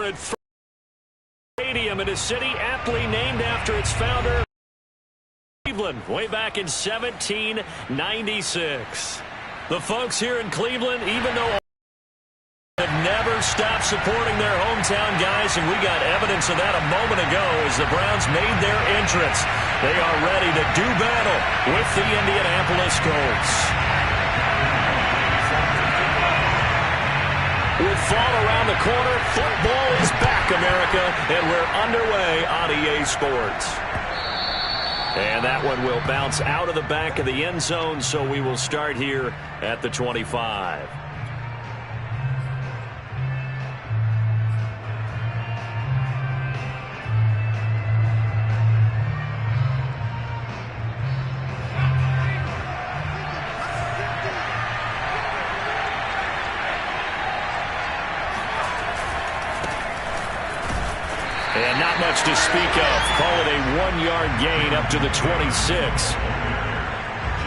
at Stadium in a city aptly named after its founder, Cleveland, way back in 1796. The folks here in Cleveland, even though have never stopped supporting their hometown guys, and we got evidence of that a moment ago as the Browns made their entrance. They are ready to do battle with the Indianapolis Colts. With fall around the corner, football is back, America, and we're underway on EA Sports. And that one will bounce out of the back of the end zone, so we will start here at the 25. And not much to speak of. Call it a 1-yard gain up to the 26.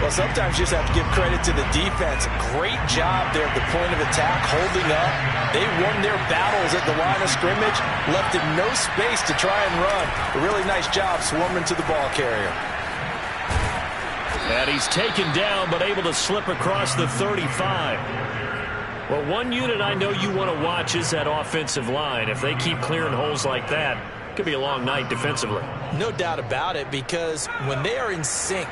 Well, sometimes you just have to give credit to the defense. Great job there at the point of attack, holding up. They won their battles at the line of scrimmage, left in no space to try and run. A really nice job swarming to the ball carrier. And he's taken down, but able to slip across the 35. Well, one unit I know you want to watch is that offensive line. If they keep clearing holes like that, it could be a long night defensively. No doubt about it, because when they are in sync,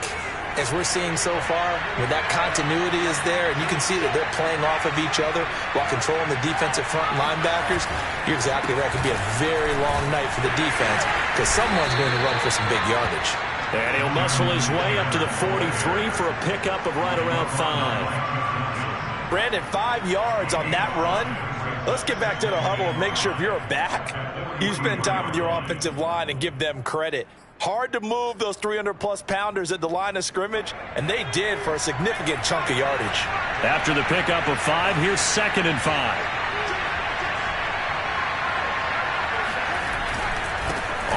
as we're seeing so far, when that continuity is there, and you can see that they're playing off of each other while controlling the defensive front linebackers, you're exactly right. It could be a very long night for the defense because someone's going to run for some big yardage. And he'll muscle his way up to the 43 for a pickup of right around 5. Brandon, 5 yards on that run. Let's get back to the huddle and make sure if you're a back, you spend time with your offensive line and give them credit. Hard to move those 300-plus pounders at the line of scrimmage, and they did for a significant chunk of yardage. After the pickup of 5, here's 2nd and 5.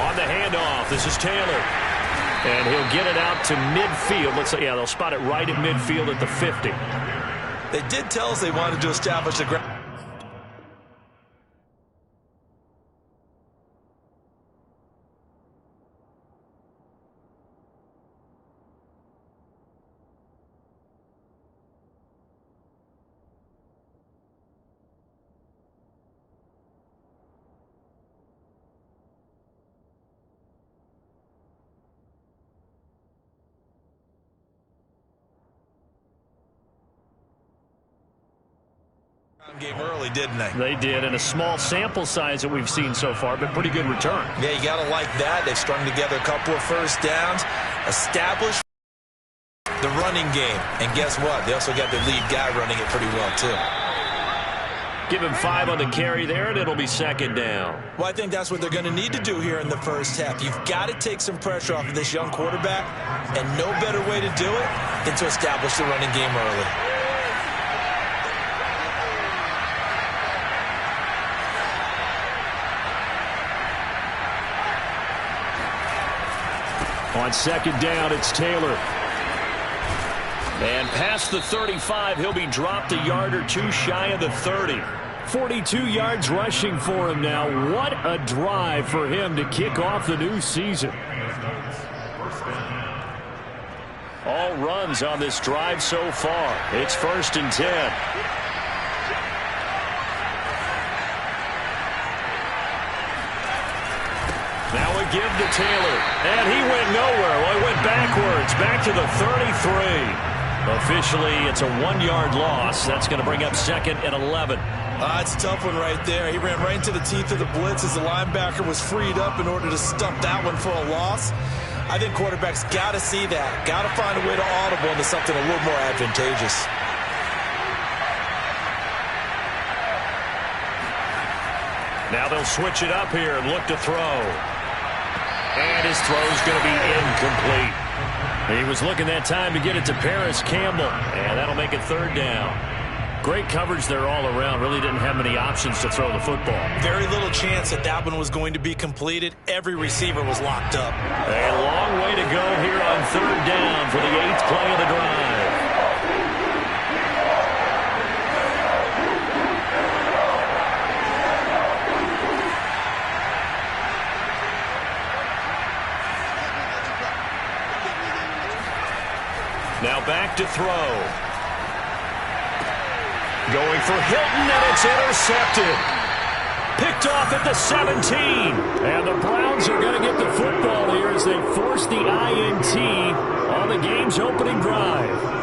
On the handoff, this is Taylor. And he'll get it out to midfield. Yeah, they'll spot it right at midfield at the 50. They did tell us they wanted to establish the ground. Game early, didn't they? They did, and a small sample size that we've seen so far, but pretty good return. Yeah, you got to like that. They've strung together a couple of first downs, established the running game, and guess what? They also got their lead guy running it pretty well, too. Give him 5 on the carry there, and it'll be 2nd down. Well, I think that's what they're going to need to do here in the first half. You've got to take some pressure off of this young quarterback, and no better way to do it than to establish the running game early. On 2nd down, it's Taylor. And past the 35, he'll be dropped a yard or two shy of the 30. 42 yards rushing for him now. What a drive for him to kick off the new season. All runs on this drive so far. It's 1st and 10. Now a give to Taylor, and he went nowhere. Well, he went backwards, back to the 33. Officially, it's a 1-yard loss. That's going to bring up 2nd and 11. It's a tough one right there. He ran right into the teeth of the blitz as the linebacker was freed up in order to stump that one for a loss. I think quarterbacks got to see that. Got to find a way to audible into something a little more advantageous. Now they'll switch it up here and look to throw. And his throw's going to be incomplete. He was looking that time to get it to Paris Campbell. And that'll make it 3rd down. Great coverage there all around. Really didn't have many options to throw the football. Very little chance that that one was going to be completed. Every receiver was locked up. A long way to go here on 3rd down for the 8th play of the drive. look to throw. Going for Hilton, and it's intercepted. Picked off at the 17. And the Browns are going to get the football here as they force the INT on the game's opening drive.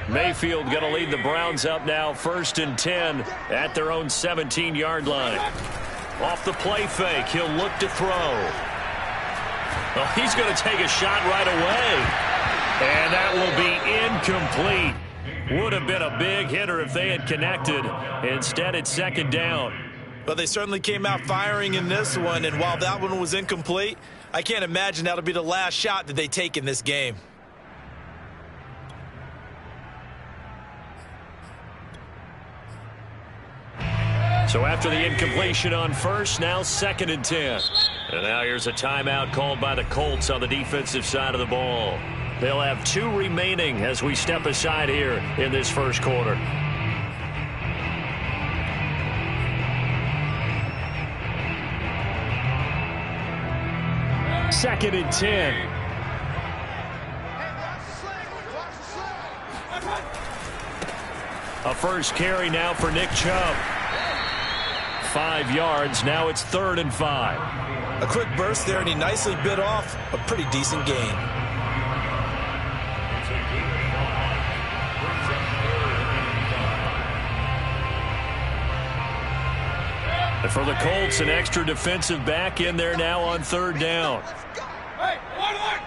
Mayfield going to lead the Browns up now, 1st and 10 at their own 17-yard line. Off the play fake, he'll look to throw. Well, he's going to take a shot right away. And that will be incomplete. Would have been a big hitter if they had connected. Instead, it's 2nd down. Well, they certainly came out firing in this one, and while that one was incomplete, I can't imagine that'll be the last shot that they take in this game. So after the incompletion on first, now 2nd and 10. And now here's a timeout called by the Colts on the defensive side of the ball. They'll have 2 remaining as we step aside here in this first quarter. Second and 10. A first carry now for Nick Chubb. 5 yards. Now it's 3rd and 5. A quick burst there, and he nicely bit off a pretty decent gain. And for the Colts, an extra defensive back in there now on 3rd down. Hey, hurry.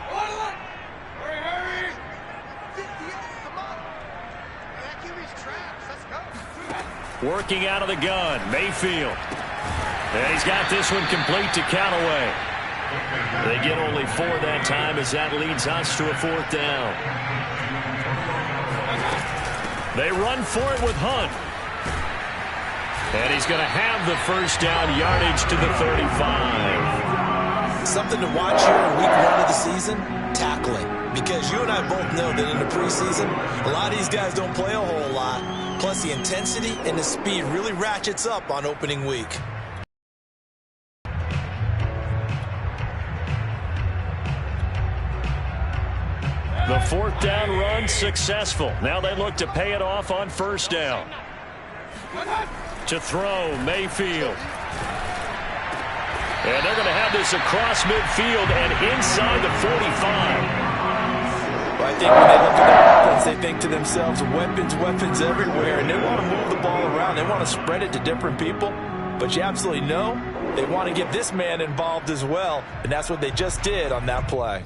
Working out of the gun, Mayfield. And he's got this one complete to Callaway. They get only 4 that time as that leads us to a 4th down. They run for it with Hunt. And he's going to have the 1st down, yardage to the 35. Something to watch here in week 1 of the season, tackling. Because you and I both know that in the preseason, a lot of these guys don't play a whole lot. Plus, the intensity and the speed really ratchets up on opening week. The 4th down run successful. Now they look to pay it off on 1st down. To throw, Mayfield. And they're going to have this across midfield and inside the 45. Well, I think when they look at their offense, they think to themselves, weapons everywhere, and they want to move the ball around. They want to spread it to different people. But you absolutely know they want to get this man involved as well, and that's what they just did on that play.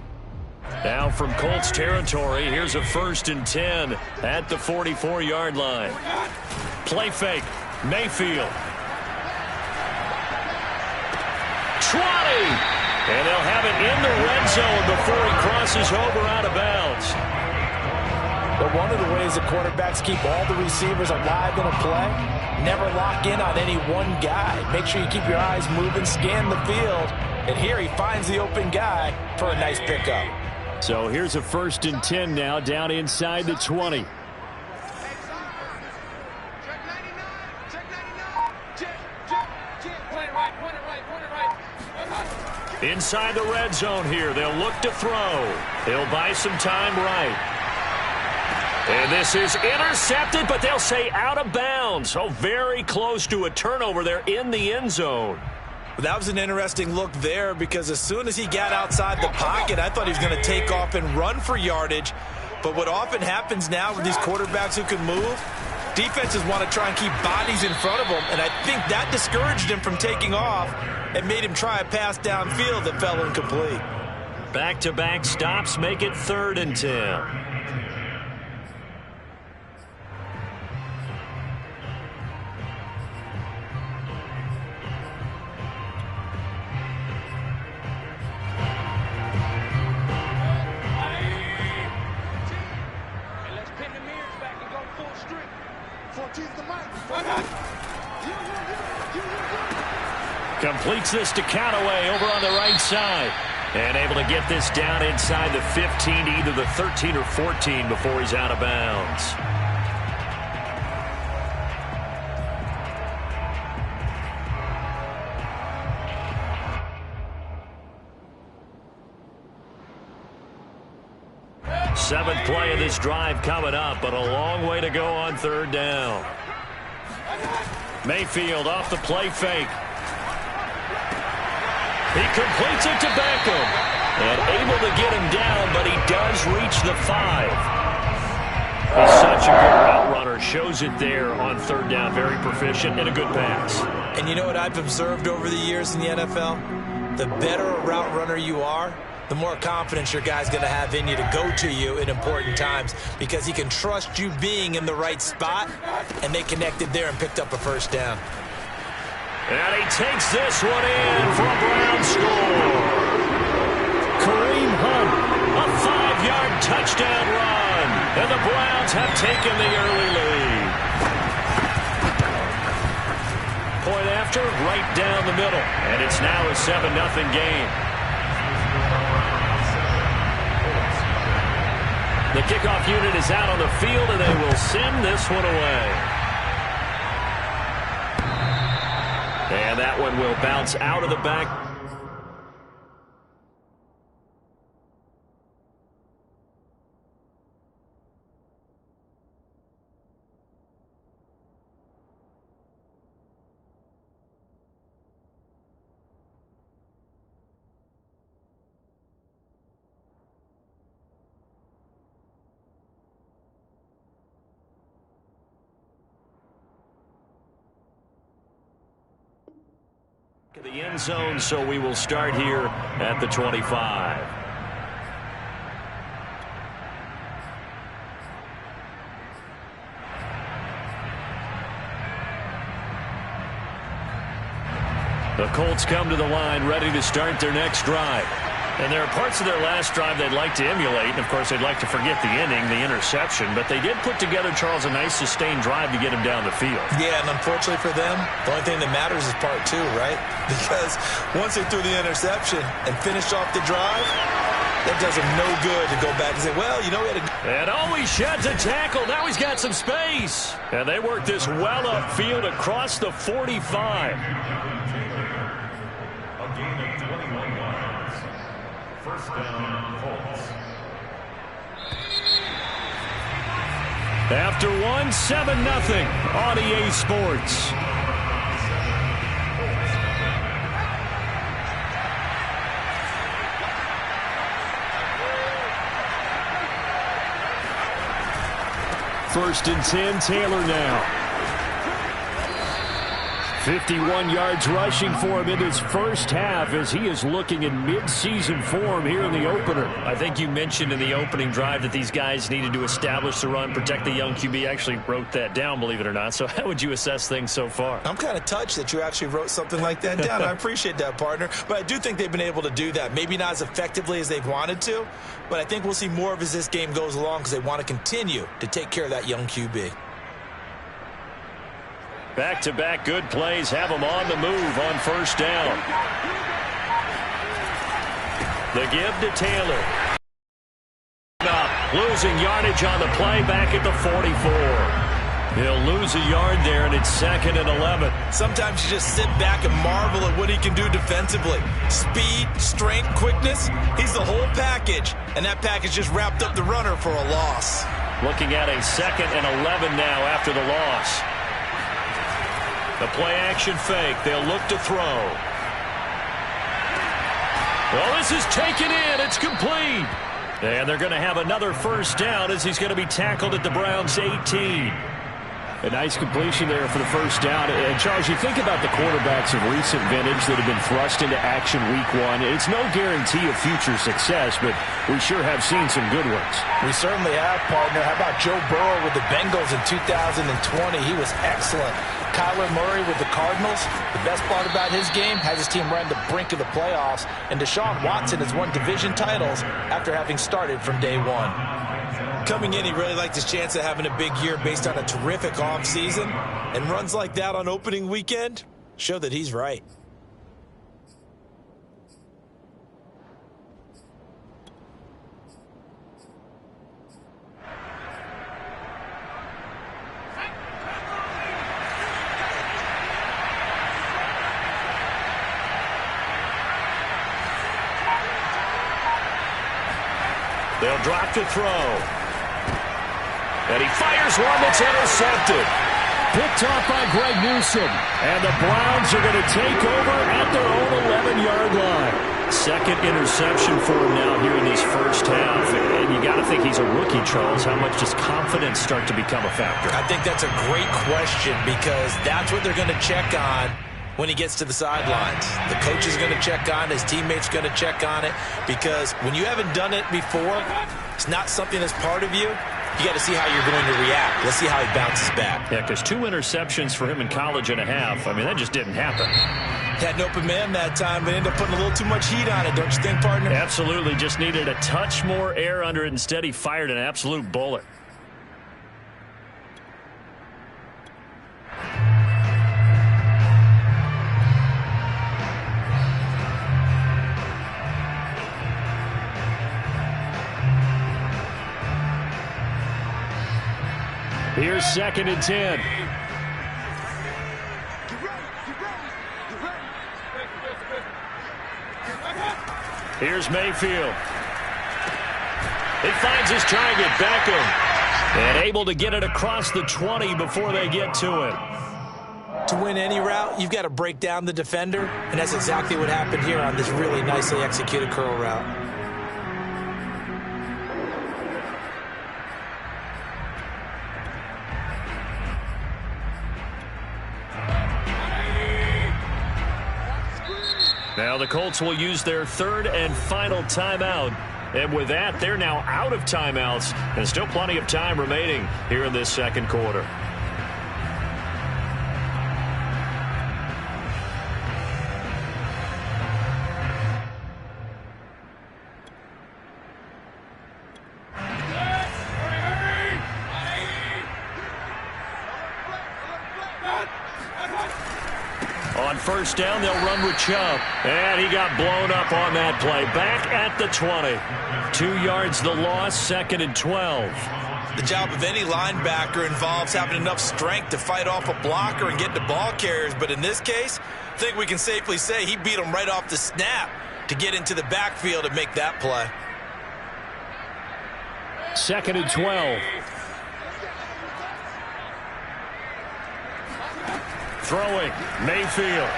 Now from Colts territory, here's a 1st and 10 at the 44-yard line. Play fake, Mayfield. 20! And they'll have it in the red zone before he crosses over out of bounds. But one of the ways the quarterbacks keep all the receivers alive in a play, never lock in on any one guy. Make sure you keep your eyes moving, scan the field. And here he finds the open guy for a nice pickup. So here's a 1st and 10 now down inside the 20. Inside the red zone here. They'll look to throw. He'll buy some time right. And this is intercepted, but they'll say out of bounds. So very close to a turnover there in the end zone. That was an interesting look there because as soon as he got outside the pocket, I thought he was going to take off and run for yardage. But what often happens now with these quarterbacks who can move, defenses want to try and keep bodies in front of them, and I think that discouraged him from taking off and made him try a pass downfield that fell incomplete. Back-to-back stops make it 3rd and 10. Completes this to Callaway over on the right side. And able to get this down inside the 15, either the 13 or 14 before he's out of bounds. 7th play of this drive coming up, but a long way to go on 3rd down. Mayfield off the play fake. He completes it to Beckham. And able to get him down, but he does reach the 5. He's such a good route runner. Shows it there on 3rd down. Very proficient and a good pass. And you know what I've observed over the years in the NFL? The better a route runner you are, the more confidence your guy's going to have in you to go to you in important times because he can trust you being in the right spot, and they connected there and picked up a 1st down. And he takes this one in for a Brown score. Kareem Hunt, a 5-yard touchdown run. And the Browns have taken the early lead. Point after, right down the middle. And it's now a 7-0 game. The kickoff unit is out on the field, and they will send this one away. And that one will bounce out of the back. The end zone, so we will start here at the 25. The Colts come to the line ready to start their next drive. And there are parts of their last drive they'd like to emulate. And, of course, they'd like to forget the inning, the interception. But they did put together, Charles, a nice sustained drive to get him down the field. Yeah, and unfortunately for them, the only thing that matters is part 2, right? Because once they threw the interception and finished off the drive, that does them no good to go back and say, well, you know, we had a... And he sheds a tackle. Now he's got some space. And they work this well upfield across the 45. After 1, 7-0 on EA Sports. First and 10, Taylor now. 51 yards rushing for him in his first half as he is looking in mid-season form here in the opener. I think you mentioned in the opening drive that these guys needed to establish the run, protect the young QB. I actually wrote that down, believe it or not. So how would you assess things so far? I'm kind of touched that you actually wrote something like that down. I appreciate that, partner. But I do think they've been able to do that. Maybe not as effectively as they've wanted to, but I think we'll see more of as this game goes along because they want to continue to take care of that young QB. Back-to-back good plays have them on the move on first down. The give to Taylor. Losing yardage on the play back at the 44. He'll lose a yard there, and it's 2nd and 11. Sometimes you just sit back and marvel at what he can do defensively. Speed, strength, quickness, he's the whole package. And that package just wrapped up the runner for a loss. Looking at a 2nd and 11 now after the loss. The play-action fake. They'll look to throw. Well, this is taken in. It's complete. And they're going to have another first down as he's going to be tackled at the Browns' 18. A nice completion there for the first down. And, Charles, you think about the quarterbacks of recent vintage that have been thrust into action week 1. It's no guarantee of future success, but we sure have seen some good ones. We certainly have, partner. How about Joe Burrow with the Bengals in 2020? He was excellent. Kyler Murray with the Cardinals. The best part about his game has his team right on the brink of the playoffs. And Deshaun Watson has won division titles after having started from day 1. Coming in, he really liked his chance of having a big year based on a terrific offseason. And runs like that on opening weekend show that he's right. They'll drop to throw. And he fires one that's intercepted. Picked off by Greg Newsome. And the Browns are going to take over at their own 11-yard line. Second interception for him now here in this first half. And you got to think he's a rookie, Charles. How much does confidence start to become a factor? I think that's a great question because that's what they're going to check on when he gets to the sidelines. The coach is going to check on it. His teammates going to check on it because when you haven't done it before, it's not something that's part of you. You got to see how you're going to react. Let's see how he bounces back. Yeah, because 2 interceptions for him in college and a half. I mean, that just didn't happen. Had an open man that time, but ended up putting a little too much heat on it, don't you think, partner? Absolutely. Just needed a touch more air under it. Instead, he fired an absolute bullet. Here's 2nd and 10. Here's Mayfield. He finds his target, Beckham. And able to get it across the 20 before they get to it. To win any route, you've got to break down the defender, and that's exactly what happened here on this really nicely executed curl route. Now the Colts will use their 3rd and final timeout. And with that, they're now out of timeouts. And still plenty of time remaining here in this second quarter. On first down, they'll run with Chubb. And he got blown up on that play. Back at the 20. 2 yards the loss, 2nd and 12. The job of any linebacker involves having enough strength to fight off a blocker and get to ball carriers. But in this case, I think we can safely say he beat him right off the snap to get into the backfield and make that play. 2nd and 12. Throwing, Mayfield.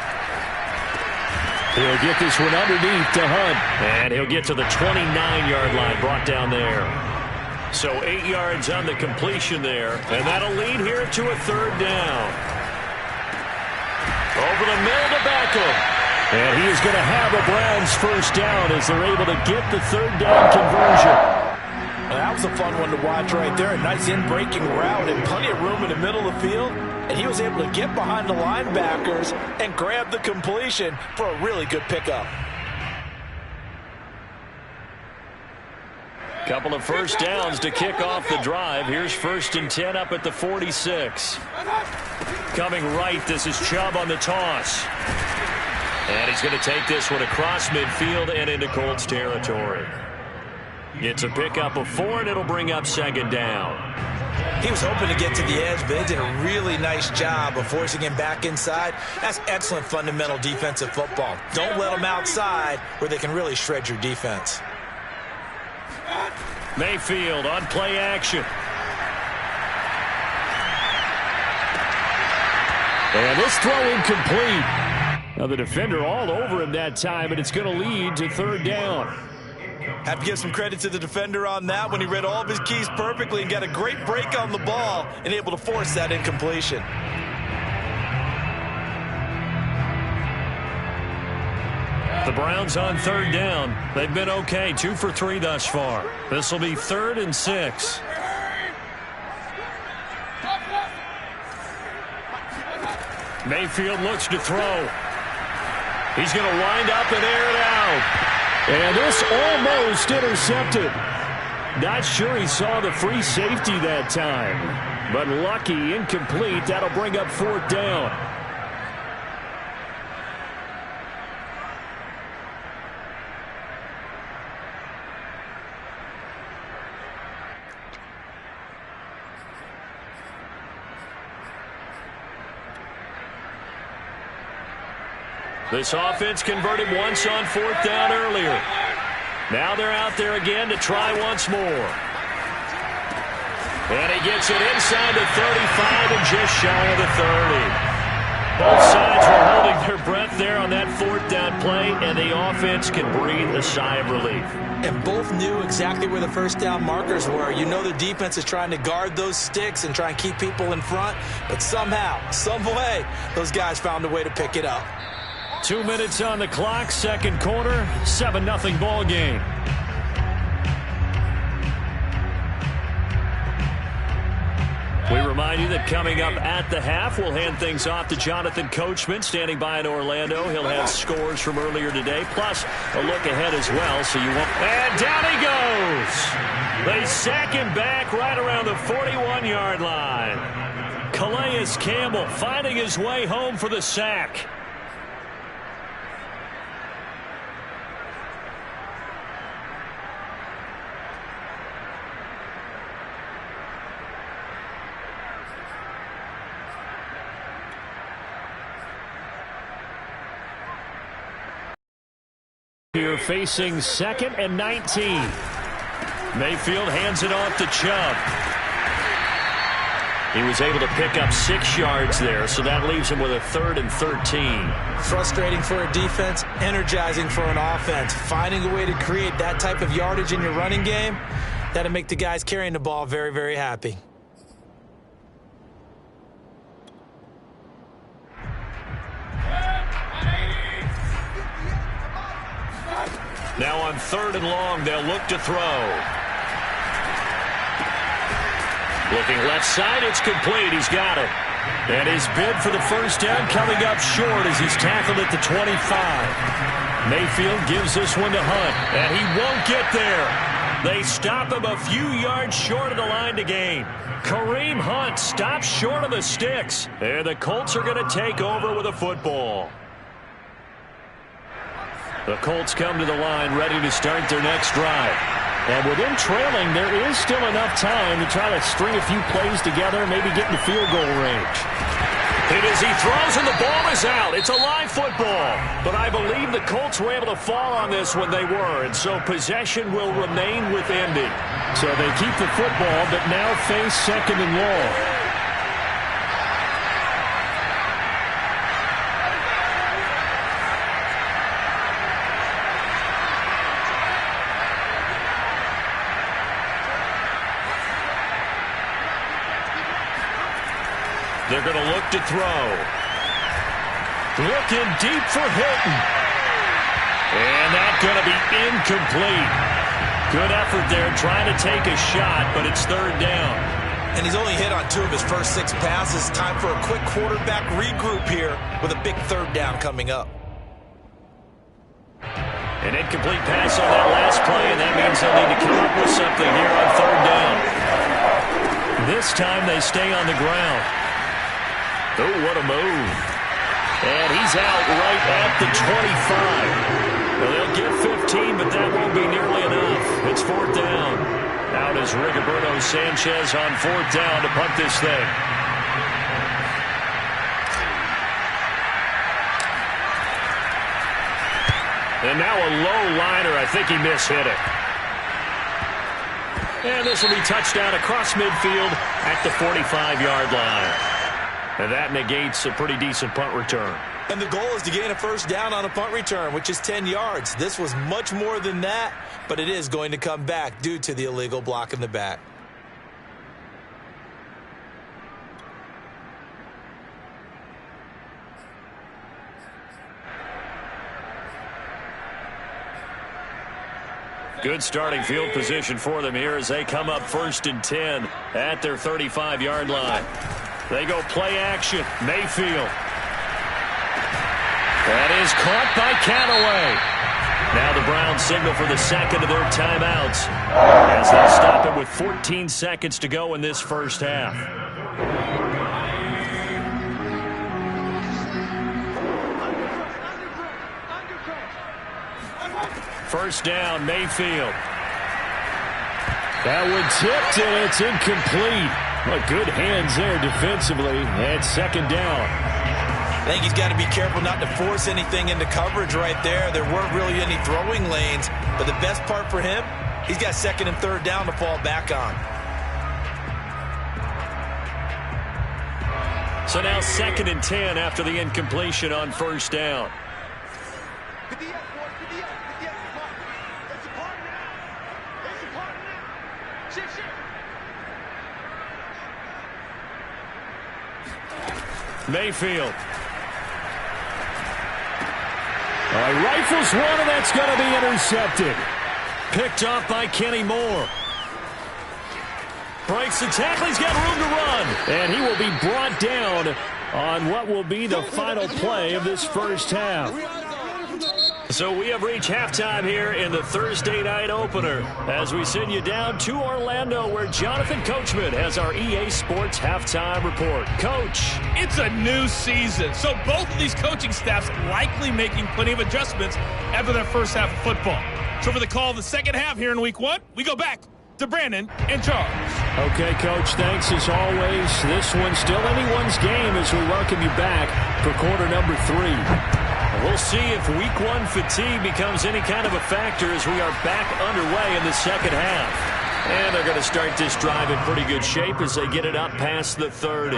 He'll get this one underneath to Hunt. And he'll get to the 29-yard line, brought down there. So 8 yards on the completion there. And that'll lead here to a 3rd down. Over the middle to Beckham. And he is going to have a Browns first down as they're able to get the 3rd down conversion. That was a fun one to watch right there. A nice in-breaking route and plenty of room in the middle of the field. And he was able to get behind the linebackers and grab the completion for a really good pickup. Couple of first downs to kick off the drive. Here's 1st and 10 up at the 46. Coming right, this is Chubb on the toss. And he's going to take this one across midfield and into Colts territory. It's a pickup of 4, and it'll bring up 2nd down. He was hoping to get to the edge, but they did a really nice job of forcing him back inside. That's excellent fundamental defensive football. Don't let them outside where they can really shred your defense. Mayfield on play action. And this throw incomplete. Now the defender all over him that time, and it's going to lead to 3rd down. Have to give some credit to the defender on that when he read all of his keys perfectly and got a great break on the ball and able to force that incompletion. The Browns on 3rd down. They've been okay, 2 for 3 thus far. This will be 3rd and 6. Mayfield looks to throw. He's going to wind up and air it out. And this almost intercepted. Not sure he saw the free safety that time. But lucky, incomplete. That'll bring up 4th down. This offense converted once on 4th down earlier. Now they're out there again to try once more. And he gets it inside the 35 and just shy of the 30. Both sides were holding their breath there on that fourth down play, and the offense can breathe a sigh of relief. And both knew exactly where the first down markers were. You know the defense is trying to guard those sticks and try and keep people in front, but somehow, some way, those guys found a way to pick it up. 2 minutes on the clock, second quarter, 7-0 ball game. We remind you that coming up at the half, we'll hand things off to Jonathan Coachman, standing by in Orlando. He'll have scores from earlier today, plus a look ahead as well, so you won't... And down he goes! They sack him back right around the 41-yard line. Calais Campbell finding his way home for the sack. Here facing 2nd and 19. Mayfield hands it off to Chubb. He was able to pick up 6 yards there, so that leaves him with a 3rd and 13. Frustrating for a defense, energizing for an offense. Finding a way to create that type of yardage in your running game, that'll make the guys carrying the ball very, very happy. Now on 3rd and long, they'll look to throw. Looking left side, it's complete. He's got it. And his bid for the first down coming up short as he's tackled at the 25. Mayfield gives this one to Hunt, and he won't get there. They stop him a few yards short of the line to gain. Kareem Hunt stops short of the sticks. And the Colts are going to take over with a football. The Colts come to the line ready to start their next drive. And with them trailing, there is still enough time to try to string a few plays together, maybe get in the field goal range. It is, he throws and the ball is out. It's a live football. But I believe the Colts were able to fall on this when they were, and so possession will remain with Indy. So they keep the football, but now face 2nd and long. They're going to look to throw. Looking deep for Hilton. And that's going to be incomplete. Good effort there trying to take a shot, but it's 3rd down. And he's only hit on 2 of his first 6 passes. Time for a quick quarterback regroup here with a big 3rd down coming up. An incomplete pass on that last play, and that means they'll need to come up with something here on 3rd down. This time they stay on the ground. Oh, what a move. And he's out right at the 25. Well, they'll get 15, but that won't be nearly enough. It's 4th down. Out is Rigoberto Sanchez on 4th down to punt this thing. And now a low liner. I think he mishit it. And this will be touchdown across midfield at the 45-yard line. And that negates a pretty decent punt return. And the goal is to gain a first down on a punt return, which is 10 yards. This was much more than that, but it is going to come back due to the illegal block in the back. Good starting field position for them here as they come up 1st and 10 at their 35-yard line. They go play action. Mayfield. That is caught by Callaway. Now the Browns signal for the second of their timeouts as they stop it with 14 seconds to go in this first half. First down, Mayfield. That one tipped, and it's incomplete. Well, good hands there defensively. And 2nd down. I think he's got to be careful not to force anything into coverage right there. There weren't really any throwing lanes, but the best part for him, he's got second and third down to fall back on. So now 2nd and 10 after the incompletion on first down. Mayfield. All right, rifles one, and that's going to be intercepted. Picked off by Kenny Moore. Breaks the tackle. He's got room to run. And he will be brought down on what will be the final play of this first half. So we have reached halftime here in the Thursday night opener as we send you down to Orlando where Jonathan Coachman has our EA Sports halftime report. Coach. It's a new season, so both of these coaching staffs likely making plenty of adjustments after their first half of football. So for the call of the second half here in week 1, we go back to Brandon and Charles. Okay, Coach, thanks as always. This one's still anyone's game as we welcome you back for quarter number 3. We'll see if week 1 fatigue becomes any kind of a factor as we are back underway in the second half. And they're going to start this drive in pretty good shape as they get it up past the 30.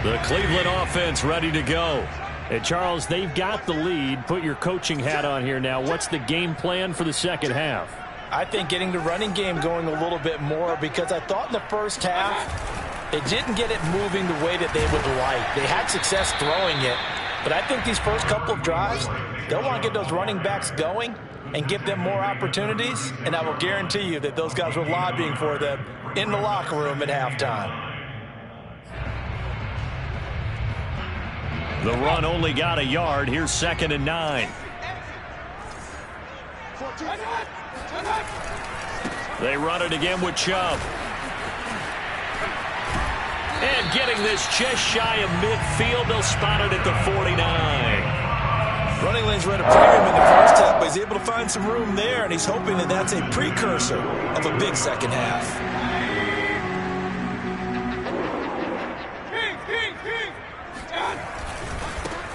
The Cleveland offense ready to go. And Charles, they've got the lead. Put your coaching hat on here now. What's the game plan for the second half? I think getting the running game going a little bit more because I thought in the first half they didn't get it moving the way that they would like. They had success throwing it, but I think these first couple of drives, they'll want to get those running backs going and give them more opportunities, and I will guarantee you that those guys were lobbying for them in the locker room at halftime. The run only got a yard. Here's 2nd and 9. They run it again with Chubb. And getting this just shy of midfield. They'll spot it at the 49. Running lanes were at a premium in the first half, but he's able to find some room there, and he's hoping that that's a precursor of a big second half.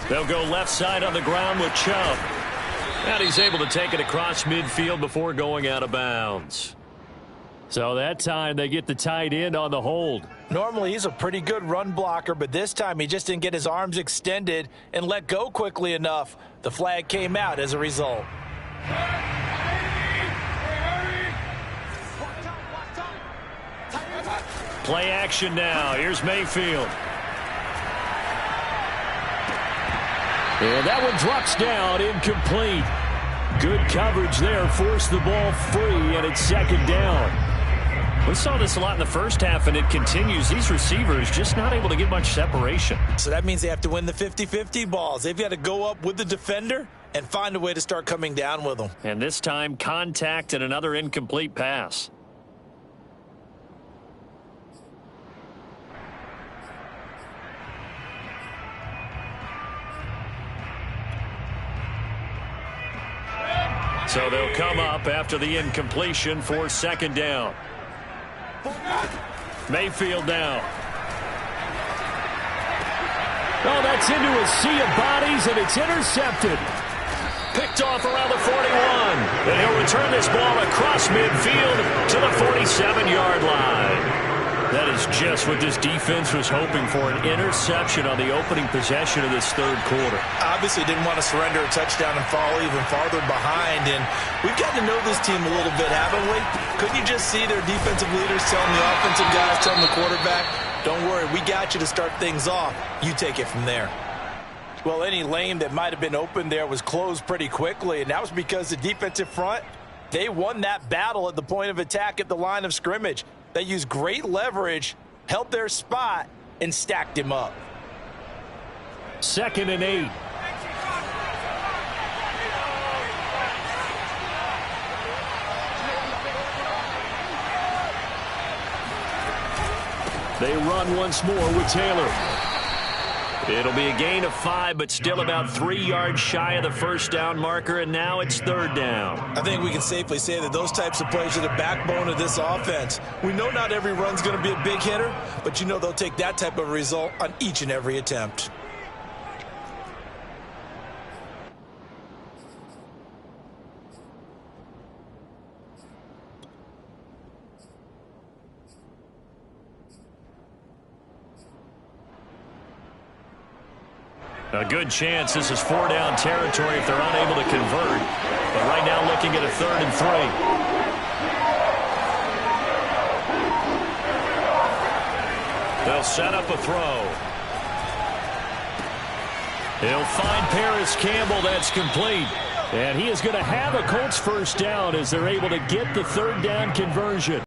They'll go left side on the ground with Chubb. And he's able to take it across midfield before going out of bounds. So that time they get the tight end on the hold. Normally he's a pretty good run blocker, but this time he just didn't get his arms extended and let go quickly enough. The flag came out as a result. Play action now. Here's Mayfield. And that one drops down, incomplete. Good coverage there, forced the ball free, and it's 2nd down. We saw this a lot in the first half, and it continues. These receivers just not able to get much separation. So that means they have to win the 50-50 balls. They've got to go up with the defender and find a way to start coming down with them. And this time, contact and another incomplete pass. So they'll come up after the incompletion for 2nd down. Mayfield now. Oh, that's into a sea of bodies, and it's intercepted. Picked off around the 41. And he'll return this ball across midfield to the 47-yard line. That is just what this defense was hoping for, an interception on the opening possession of this third quarter. Obviously didn't want to surrender a touchdown and fall even farther behind, and we've gotten to know this team a little bit, haven't we? Couldn't you just see their defensive leaders telling the offensive guys, telling the quarterback, don't worry, we got you to start things off. You take it from there. Well, any lane that might have been open there was closed pretty quickly, and that was because the defensive front, they won that battle at the point of attack at the line of scrimmage. They used great leverage, held their spot, and stacked him up. 2nd and 8. They run once more with Taylor. It'll be a gain of 5, but still about 3 yards shy of the first down marker, and now it's third down. I think we can safely say that those types of plays are the backbone of this offense. We know not every run's going to be a big hitter, but you know they'll take that type of result on each and every attempt. A good chance this is 4-down territory if they're unable to convert. But right now looking at a 3rd and 3. They'll set up a throw. He'll find Paris Campbell. That's complete. And he is going to have a Colts first down as they're able to get the 3rd down conversion.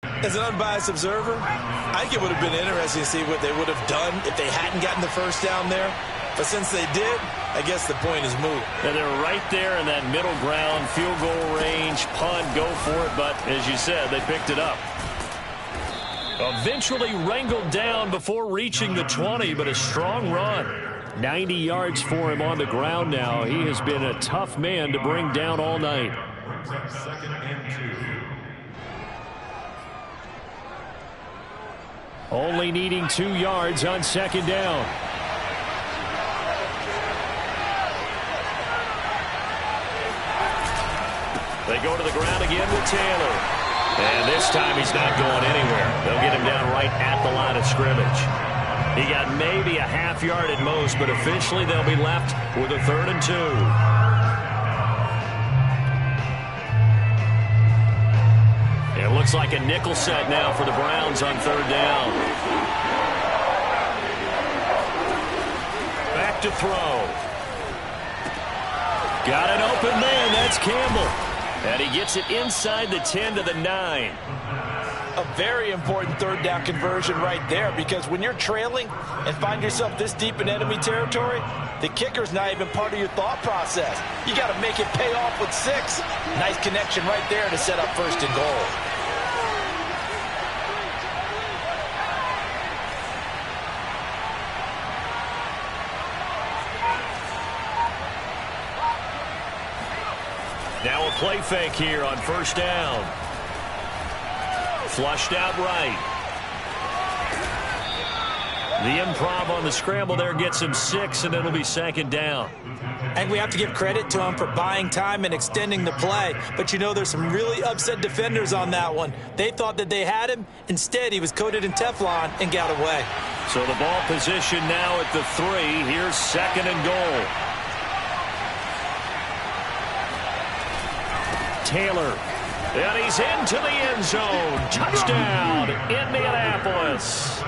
As an unbiased observer, I think it would have been interesting to see what they would have done if they hadn't gotten the first down there. But since they did, I guess the point is moot. And they're right there in that middle ground, field goal range, punt, go for it. But as you said, they picked it up. Eventually wrangled down before reaching the 20, but a strong run. 90 yards for him on the ground now. He has been a tough man to bring down all night. 2nd and 2. Only needing 2 yards on 2nd down. They go to the ground again with Taylor. And this time he's not going anywhere. They'll get him down right at the line of scrimmage. He got maybe a half yard at most, but officially they'll be left with a 3rd and 2. It looks like a nickel set now for the Browns on 3rd down. Back to throw. Got an open man. That's Campbell. And he gets it inside the 10 to the 9. A very important 3rd down conversion right there, because when you're trailing and find yourself this deep in enemy territory, the kicker's not even part of your thought process. You got to make it pay off with 6. Nice connection right there to set up 1st and goal. Now a play fake here on 1st down. Flushed out right. The improv on the scramble there gets him 6, and it'll be 2nd down. And we have to give credit to him for buying time and extending the play. But you know, there's some really upset defenders on that one. They thought that they had him. Instead, he was coated in Teflon and got away. So the ball position now at the 3. Here's 2nd and goal. Taylor. And he's into the end zone. Touchdown, Indianapolis.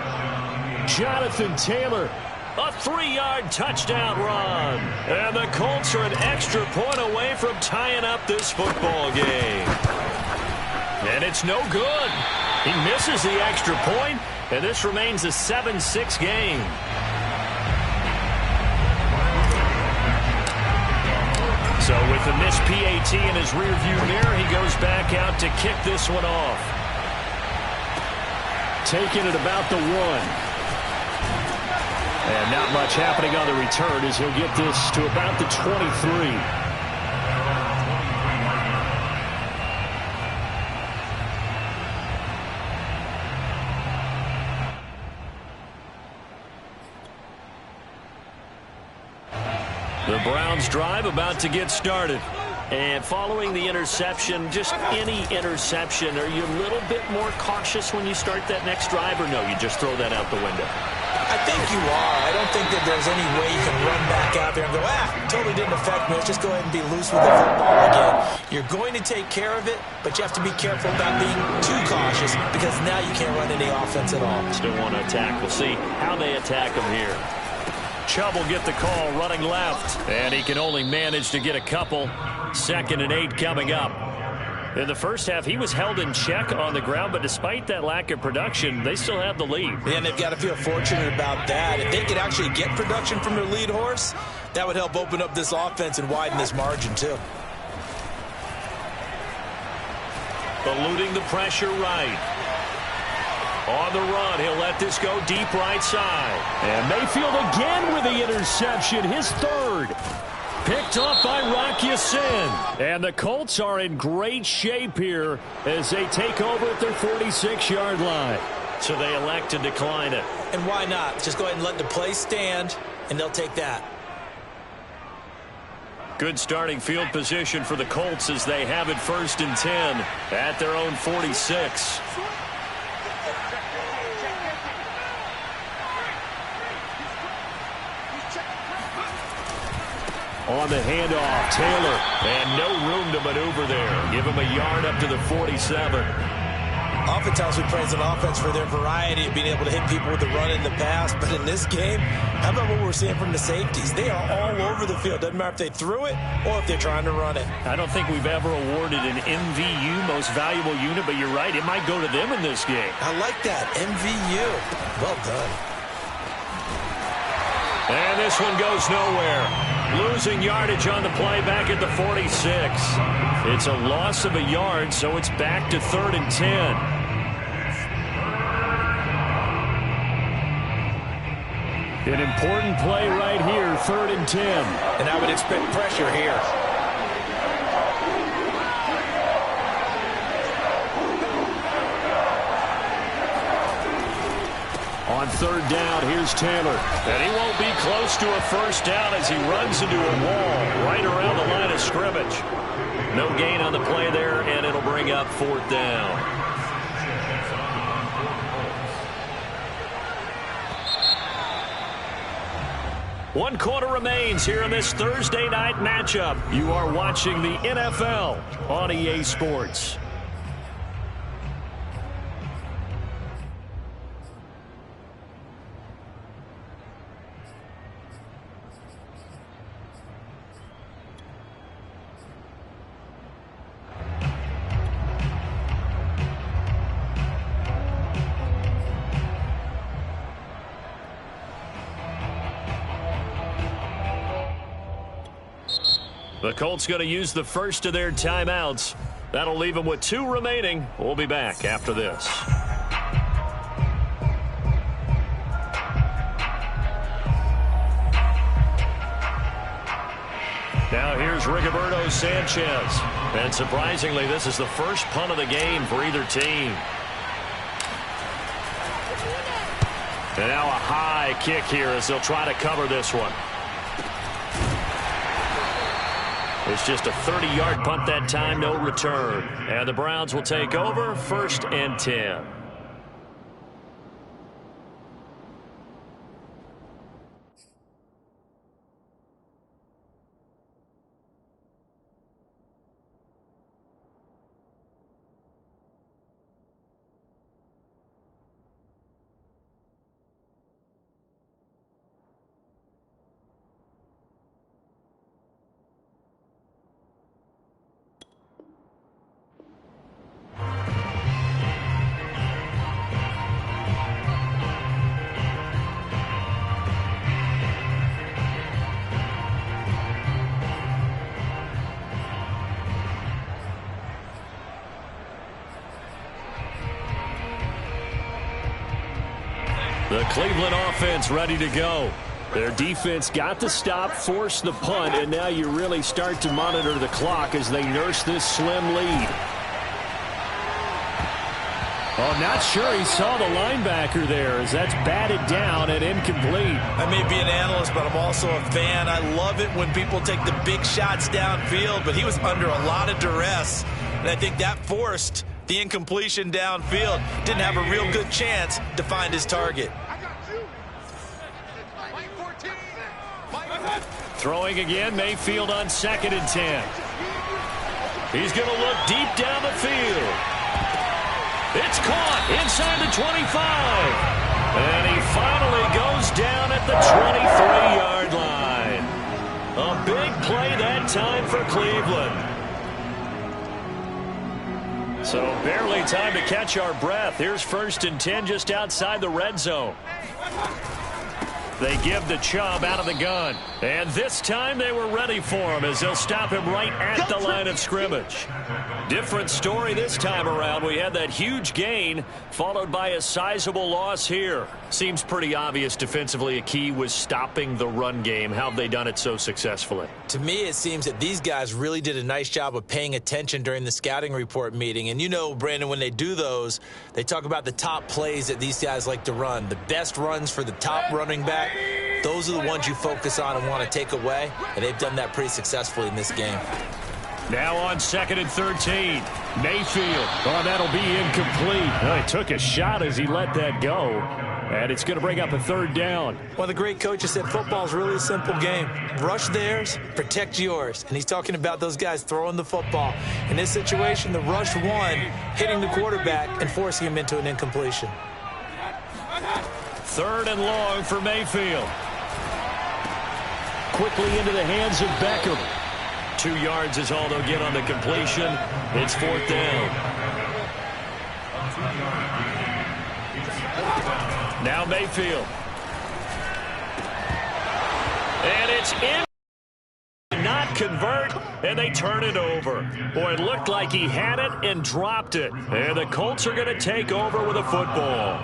Jonathan Taylor. A 3-yard touchdown run. And the Colts are an extra point away from tying up this football game. And it's no good. He misses the extra point, and this remains a 7-6 game. So with the missed PAT in his rearview mirror, he goes back out to kick this one off. Taking it about the 1. And not much happening on the return as he'll get this to about the 23. The Browns drive about to get started. And following the interception, just any interception, are you a little bit more cautious when you start that next drive, or no, you just throw that out the window? I think you are. I don't think that there's any way you can run back out there and go, totally didn't affect me. Let's just go ahead and be loose with the football again. You're going to take care of it, but you have to be careful about being too cautious, because now you can't run any offense at all. Still want to attack. We'll see how they attack him here. Chubb will get the call running left, and he can only manage to get a couple. 2nd and 8 coming up. In the first half, he was held in check on the ground, but despite that lack of production, they still have the lead. And they've got to feel fortunate about that. If they could actually get production from their lead horse, that would help open up this offense and widen this margin too. Eluding the pressure right. On the run, he'll let this go deep right side. And Mayfield again with the interception, his third. Picked off by Rock Ya-Sin. And the Colts are in great shape here as they take over at their 46-yard line. So they elect to decline it. And why not? Just go ahead and let the play stand, and they'll take that. Good starting field position for the Colts as they have it 1st and 10 at their own 46. On the handoff, Taylor. And no room to maneuver there. Give him a yard up to the 47. Oftentimes we praise an offense for their variety of being able to hit people with the run in the past. But in this game, how about what we're seeing from the safeties? They are all over the field. Doesn't matter if they threw it or if they're trying to run it. I don't think we've ever awarded an MVU, most valuable unit, but you're right. It might go to them in this game. I like that. MVU. Well done. And this one goes nowhere. Losing yardage on the play back at the 46. It's a loss of a yard, so it's back to 3rd and 10. An important play right here, 3rd and 10. And I would expect pressure here. On 3rd down, here's Taylor. And he won't be close to a first down as he runs into a wall right around the line of scrimmage. No gain on the play there, and it'll bring up 4th down. One quarter remains here in this Thursday night matchup. You are watching the NFL on EA Sports. The Colts going to use the first of their timeouts. That'll leave them with 2 remaining. We'll be back after this. Now here's Rigoberto Sanchez. And surprisingly, this is the first punt of the game for either team. And now a high kick here as they'll try to cover this one. It's just a 30-yard punt that time, no return. And the Browns will take over 1st and 10. The Cleveland offense ready to go. Their defense got the stop, forced the punt, and now you really start to monitor the clock as they nurse this slim lead. Oh, not sure he saw the linebacker there as that's batted down and incomplete. I may be an analyst, but I'm also a fan. I love it when people take the big shots downfield, but he was under a lot of duress, and I think that forced the incompletion downfield. Didn't have a real good chance to find his target. Throwing again, Mayfield on 2nd and 10. He's going to look deep down the field. It's caught inside the 25. And he finally goes down at the 23-yard line. A big play that time for Cleveland. So barely time to catch our breath. Here's 1st and 10 just outside the red zone. They give to Chubb out of the gun. And this time they were ready for him as they'll stop him right at the line of scrimmage. Different story this time around. We had that huge gain followed by a sizable loss here. Seems pretty obvious defensively a key was stopping the run game. How have they done it so successfully? To me, it seems that these guys really did a nice job of paying attention during the scouting report meeting. And you know, Brandon, when they do those, they talk about the top plays that these guys like to run. The best runs for the top running back. Those are the ones you focus on and want to take away, and they've done that pretty successfully in this game. Now on 2nd and 13. Mayfield. Oh, that'll be incomplete. Oh, he took a shot as he let that go, and it's going to bring up a 3rd down. Well, the great coach said football is really a simple game. Rush theirs, protect yours. And he's talking about those guys throwing the football. In this situation, the rush won, hitting the quarterback and forcing him into an incompletion. 3rd and long for Mayfield. Quickly into the hands of Beckham. 2 yards is all they'll get on the completion. It's 4th down. Now Mayfield. And it's in. Not convert, and they turn it over. Boy, it looked like he had it and dropped it. And the Colts are going to take over with a football.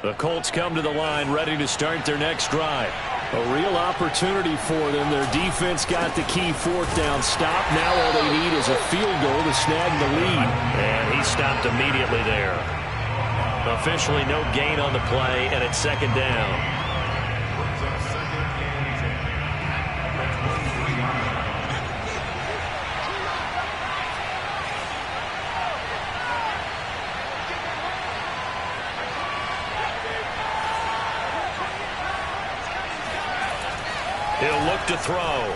The Colts come to the line ready to start their next drive. A real opportunity for them. Their defense got the key 4th down stop. Now all they need is a field goal to snag the lead. And he stopped immediately there. Officially no gain on the play, and it's 2nd down. He'll look to throw.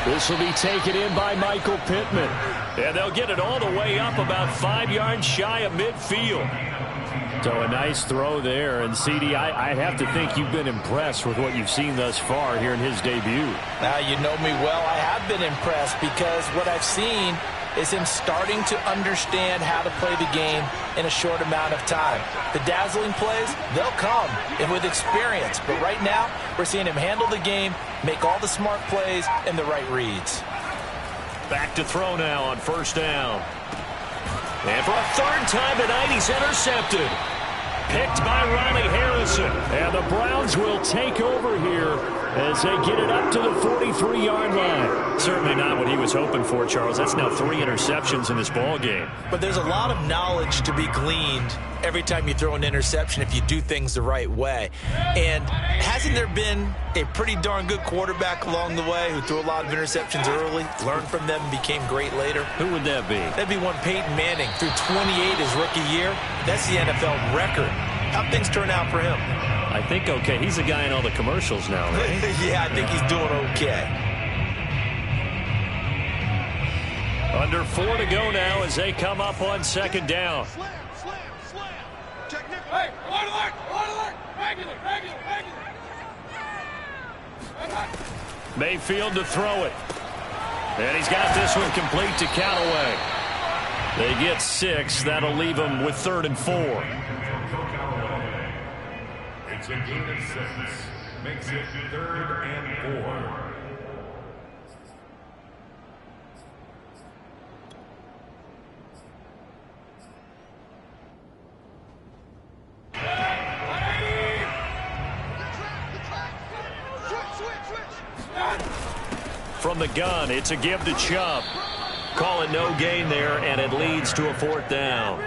This will be taken in by Michael Pittman. And they'll get it all the way up about 5 yards shy of midfield. So a nice throw there. And, CD, I have to think you've been impressed with what you've seen thus far here in his debut. Now, you know me well. I have been impressed because what I've seen is him starting to understand how to play the game in a short amount of time. The dazzling plays, they'll come and with experience. But right now, we're seeing him handle the game, make all the smart plays, and the right reads. Back to throw now on 1st down. And for a 3rd time tonight, he's intercepted. Picked by Ronnie Harrison. And the Browns will take over here as they get it up to the 43-yard line. Certainly not what he was hoping for, Charles. That's now 3 interceptions in this ball game. But there's a lot of knowledge to be gleaned every time you throw an interception if you do things the right way. And hasn't there been a pretty darn good quarterback along the way who threw a lot of interceptions early, learned from them, and became great later? Who would that be? That'd be one Peyton Manning. Threw 28 his rookie year. That's the NFL record. How'd things turn out for him? I think okay. He's a guy in all the commercials now, right? Yeah, I think he's doing okay. Under 4 to go now as they come up on 2nd down. Slam. Technical. Hey, wide alert. Regular. Mayfield to throw it. And he's got this one complete to Callaway. They get 6. That'll leave them with 3rd and 4. It's a gain of 6. Makes it 3rd and 4. From the gun, it's a give to Chubb. Call it no gain there, and it leads to a 4th down.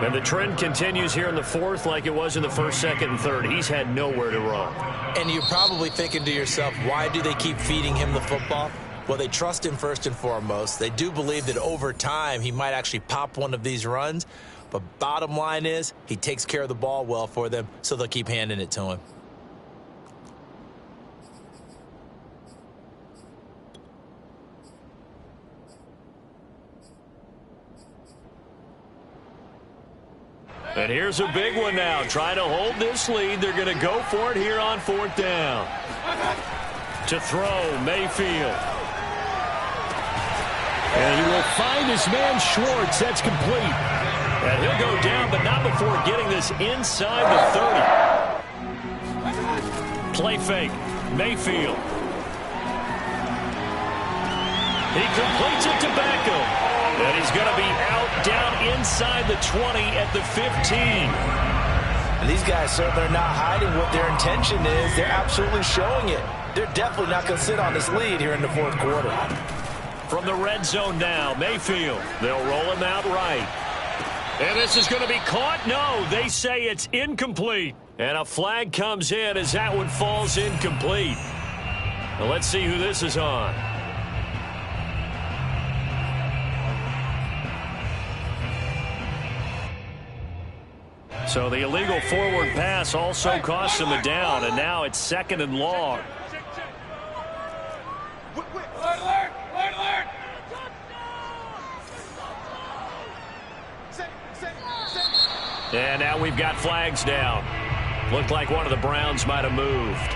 And the trend continues here in the 4th like it was in the 1st, 2nd, and 3rd. He's had nowhere to run. And you're probably thinking to yourself, why do they keep feeding him the football? Well, they trust him first and foremost. They do believe that over time he might actually pop one of these runs. But bottom line is he takes care of the ball well for them, so they'll keep handing it to him. And here's a big one now. Trying to hold this lead. They're going to go for it here on 4th down. To throw, Mayfield. And he will find his man Schwartz. That's complete. And he'll go down, but not before getting this inside the 30. Play fake. Mayfield. He completes it to Beckham. And he's going to be out down inside the 20 at the 15. And these guys certainly are not hiding what their intention is. They're absolutely showing it. They're definitely not going to sit on this lead here in the fourth quarter. From the red zone now, Mayfield. They'll roll him out right. And this is going to be caught. No, they say it's incomplete. And a flag comes in as that one falls incomplete. Well, let's see who this is on. So the illegal forward pass also cost him a down, and now it's 2nd and long. And now we've got flags down. Looked like one of the Browns might have moved.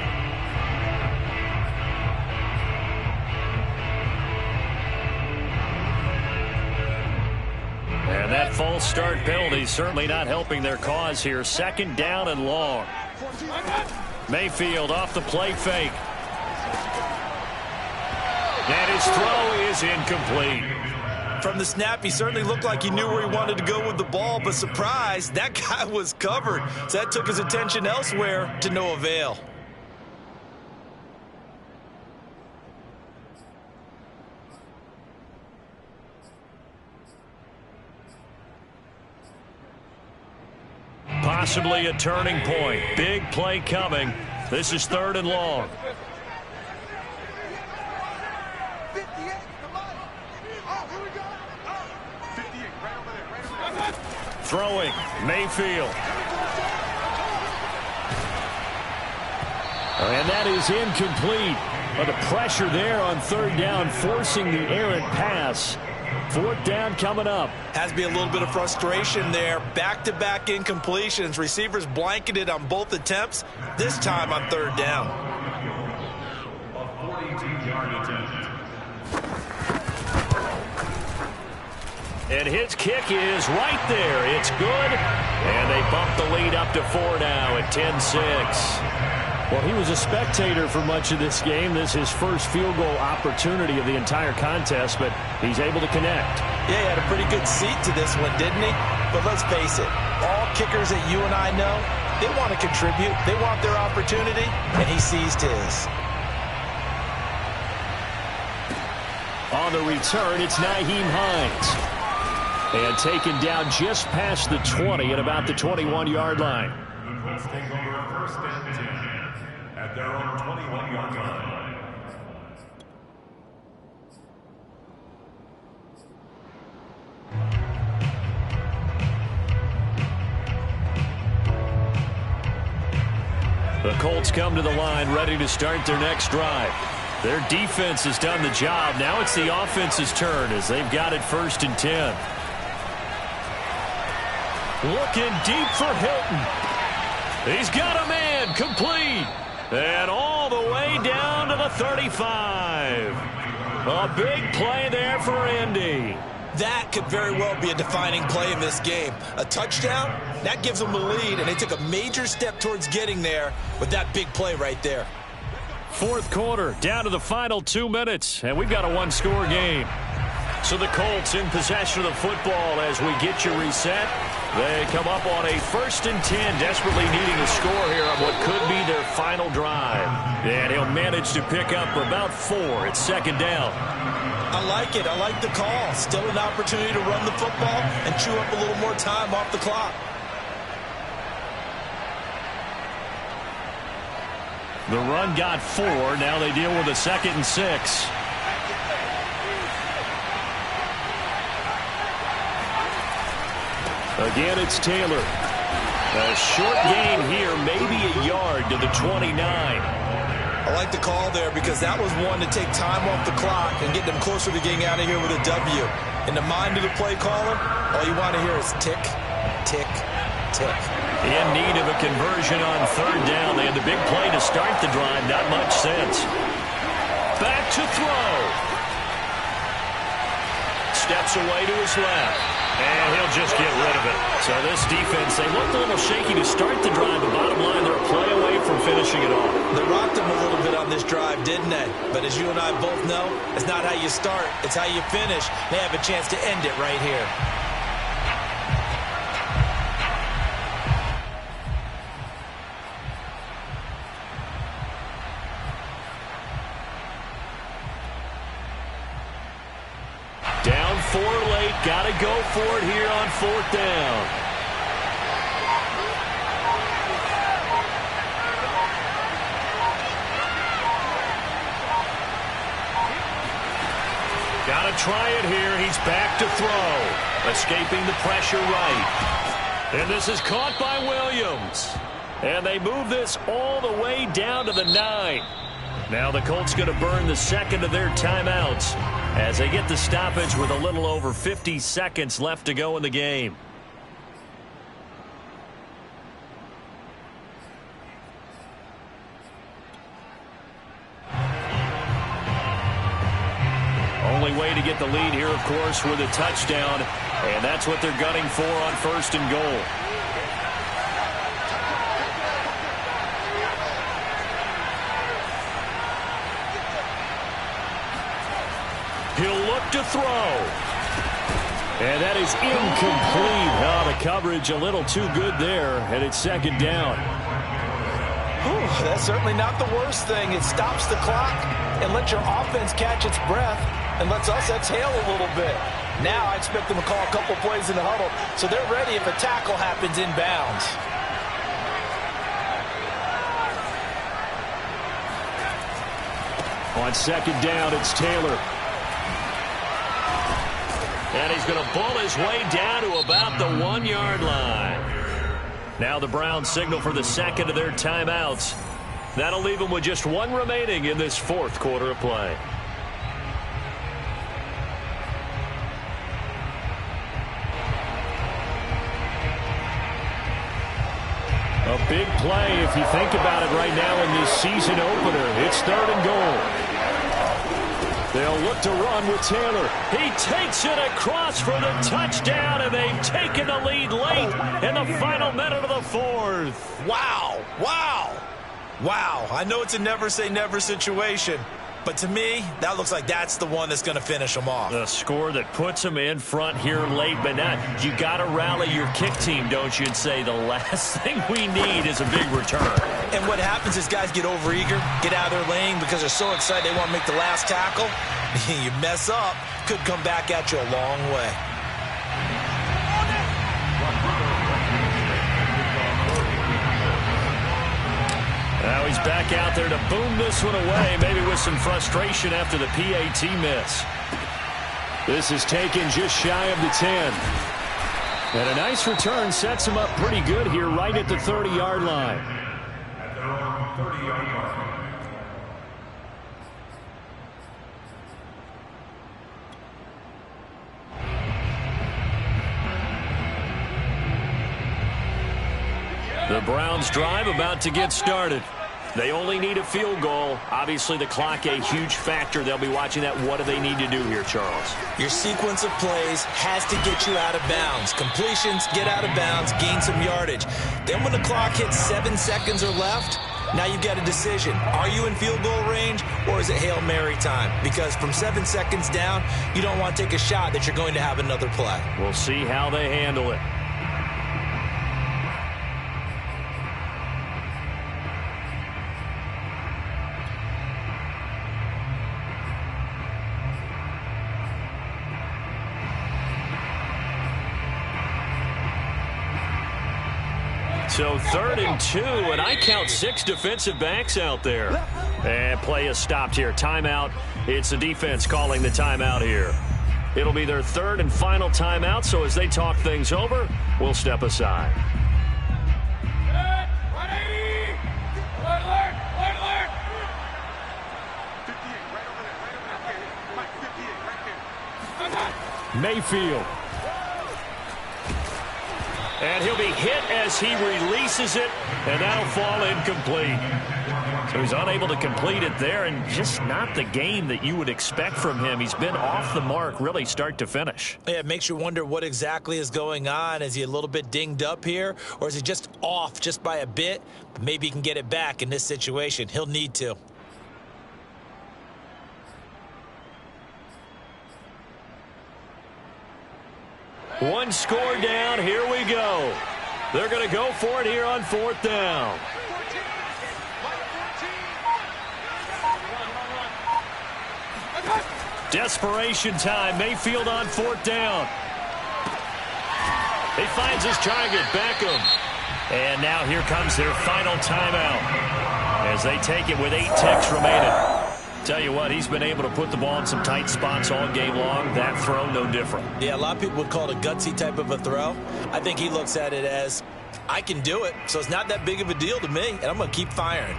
And that false start penalty certainly not helping their cause here. 2nd down and long. Mayfield off the play fake. And his throw is incomplete. From the snap, he certainly looked like he knew where he wanted to go with the ball, but surprise, that guy was covered. So that took his attention elsewhere to no avail. Possibly a turning point. Big play coming. This is 3rd and long. Throwing, Mayfield. And that is incomplete. But the pressure there on 3rd down, forcing the errant pass. 4th down coming up. Has to be a little bit of frustration there. Back-to-back incompletions. Receivers blanketed on both attempts, this time on 3rd down. A 42-yard attempt. And his kick is right there. It's good. And they bump the lead up to 4 now at 10-6. Well, he was a spectator for much of this game. This is his first field goal opportunity of the entire contest, but he's able to connect. Yeah, he had a pretty good seat to this one, didn't he? But let's face it, all kickers that you and I know, they want to contribute. They want their opportunity, and he seized his. On the return, it's Nyheim Hines. And taken down just past the 20 at about the 21-yard line. The Colts take over 1st and 10 at their own 21-yard line. The Colts come to the line ready to start their next drive. Their defense has done the job. Now it's the offense's turn as they've got it 1st and 10. Looking deep for Hilton. He's got a man complete. And all the way down to the 35. A big play there for Indy. That could very well be a defining play in this game. A touchdown, that gives them the lead, and they took a major step towards getting there with that big play right there. 4th quarter, down to the final 2 minutes, and we've got a 1-score game. So the Colts in possession of the football as we get you reset. They come up on a 1st and 10, desperately needing a score here on what could be their final drive. And he'll manage to pick up about 4. It's 2nd down. I like it. I like the call. Still an opportunity to run the football and chew up a little more time off the clock. The run got 4. Now they deal with a 2nd and 6. Again, it's Taylor. A short gain here, maybe a yard to the 29. I like the call there because that was one to take time off the clock and get them closer to getting out of here with a W. In the mind of the play caller, all you want to hear is tick, tick, tick. In need of a conversion on 3rd down. They had the big play to start the drive. Not much sense. Back to throw. steps away to his left. And he'll just get rid of it. So this defense, they looked a little shaky to start the drive, but bottom line, they're a play away from finishing it off. They rocked him a little bit on this drive, didn't they? But as you and I both know, it's not how you start, it's how you finish. They have a chance to end it right here. Down 4 late. Got to go for it here on 4th down. Got to try it here. He's back to throw. Escaping the pressure right. And this is caught by Williams. And they move this all the way down to the 9. Now the Colts going to burn the second of their timeouts as they get the stoppage with a little over 50 seconds left to go in the game. Only way to get the lead here, of course, with a touchdown, and that's what they're gunning for on 1st and goal. He'll look to throw. And that is incomplete. Oh, the coverage a little too good there, and it's 2nd down. Whew, that's certainly not the worst thing. It stops the clock and lets your offense catch its breath and lets us exhale a little bit. Now I expect them to call a couple plays in the huddle, so they're ready if a tackle happens inbounds. On 2nd down, it's Taylor. And he's going to bull his way down to about the 1-yard line. Now the Browns signal for the second of their timeouts. That'll leave them with just 1 remaining in this 4th quarter of play. A big play if you think about it right now in this season opener. It's 3rd and goal. They'll look to run with Taylor. He takes it across for the touchdown, and they've taken the lead late in the final minute of the 4th. Wow. Wow. Wow. I know it's a never say never situation, but to me, that looks like that's the one that's going to finish them off. The score that puts them in front here late, but now you got to rally your kick team, don't you, and say the last thing we need is a big return. And what happens is guys get overeager, get out of their lane because they're so excited they want to make the last tackle. You mess up, could come back at you a long way. Now he's back out there to boom this one away, maybe with some frustration after the PAT miss. This is taken just shy of the 10. And a nice return sets him up pretty good here right at the 30-yard line. At their own 30-yard line. The Browns drive about to get started. They only need a field goal. Obviously, the clock a huge factor. They'll be watching that. What do they need to do here, Charles? Your sequence of plays has to get you out of bounds. Completions, get out of bounds, gain some yardage. Then when the clock hits 7 seconds or left, now you've got a decision. Are you in field goal range, or is it Hail Mary time? Because from 7 seconds down, you don't want to take a shot that you're going to have another play. We'll see how they handle it. So 3rd and 2, and I count 6 defensive backs out there. And play is stopped here. Timeout. It's the defense calling the timeout here. It'll be their 3rd and final timeout, so as they talk things over, we'll step aside. Mayfield. And he'll be hit as he releases it, and that'll fall incomplete. So he's unable to complete it there, and just not the game that you would expect from him. He's been off the mark really start to finish. Yeah, it makes you wonder what exactly is going on. Is he a little bit dinged up here, or is he just off just by a bit? Maybe he can get it back in this situation. He'll need to. One score down. Here we go. They're going to go for it here on 4th down. Desperation time. Mayfield on 4th down. He finds his target, Beckham. And now here comes their final timeout as they take it with 8 ticks remaining. Tell you what, he's been able to put the ball in some tight spots all game long. That throw, no different. Yeah, a lot of people would call it a gutsy type of a throw. I think he looks at it as, I can do it, so it's not that big of a deal to me, and I'm going to keep firing.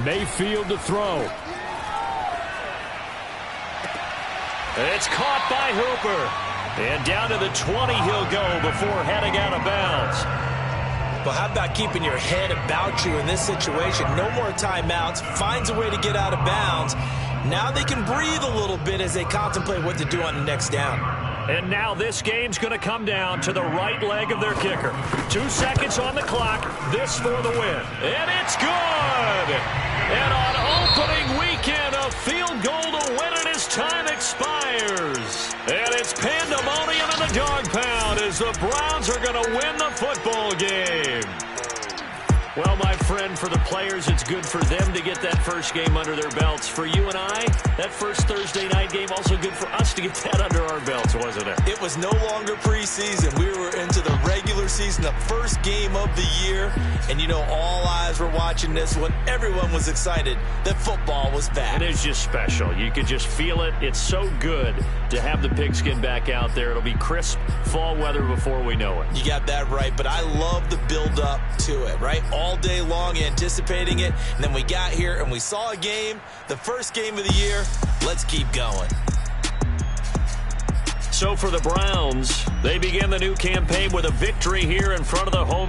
Mayfield to throw. It's caught by Hooper. And down to the 20 he'll go before heading out of bounds. Well, how about keeping your head about you in this situation? No more timeouts. Finds a way to get out of bounds. Now they can breathe a little bit as they contemplate what to do on the next down. And now this game's going to come down to the right leg of their kicker. 2 seconds on the clock. This for the win. And it's good! And on opening weekend, a field goal to win it as time expires. And it's pandemonium in the dog pound as the Browns are going to win the football game. Well, my friend, for the players, it's good for them to get that first game under their belts. For you and I, that first Thursday night game, also good for us to get that under our belts, wasn't it? It was no longer preseason. We were into the regular season, the first game of the year. And, you know, all eyes were watching this when everyone was excited that football was back. It is just special. You could just feel it. It's so good to have the pigskin back out there. It'll be crisp fall weather before we know it. You got that right, but I love the build-up to it, right? All day long anticipating it, and then we got here and we saw a game, the first game of the year. Let's keep going. So for the Browns, they begin the new campaign with a victory here in front of the home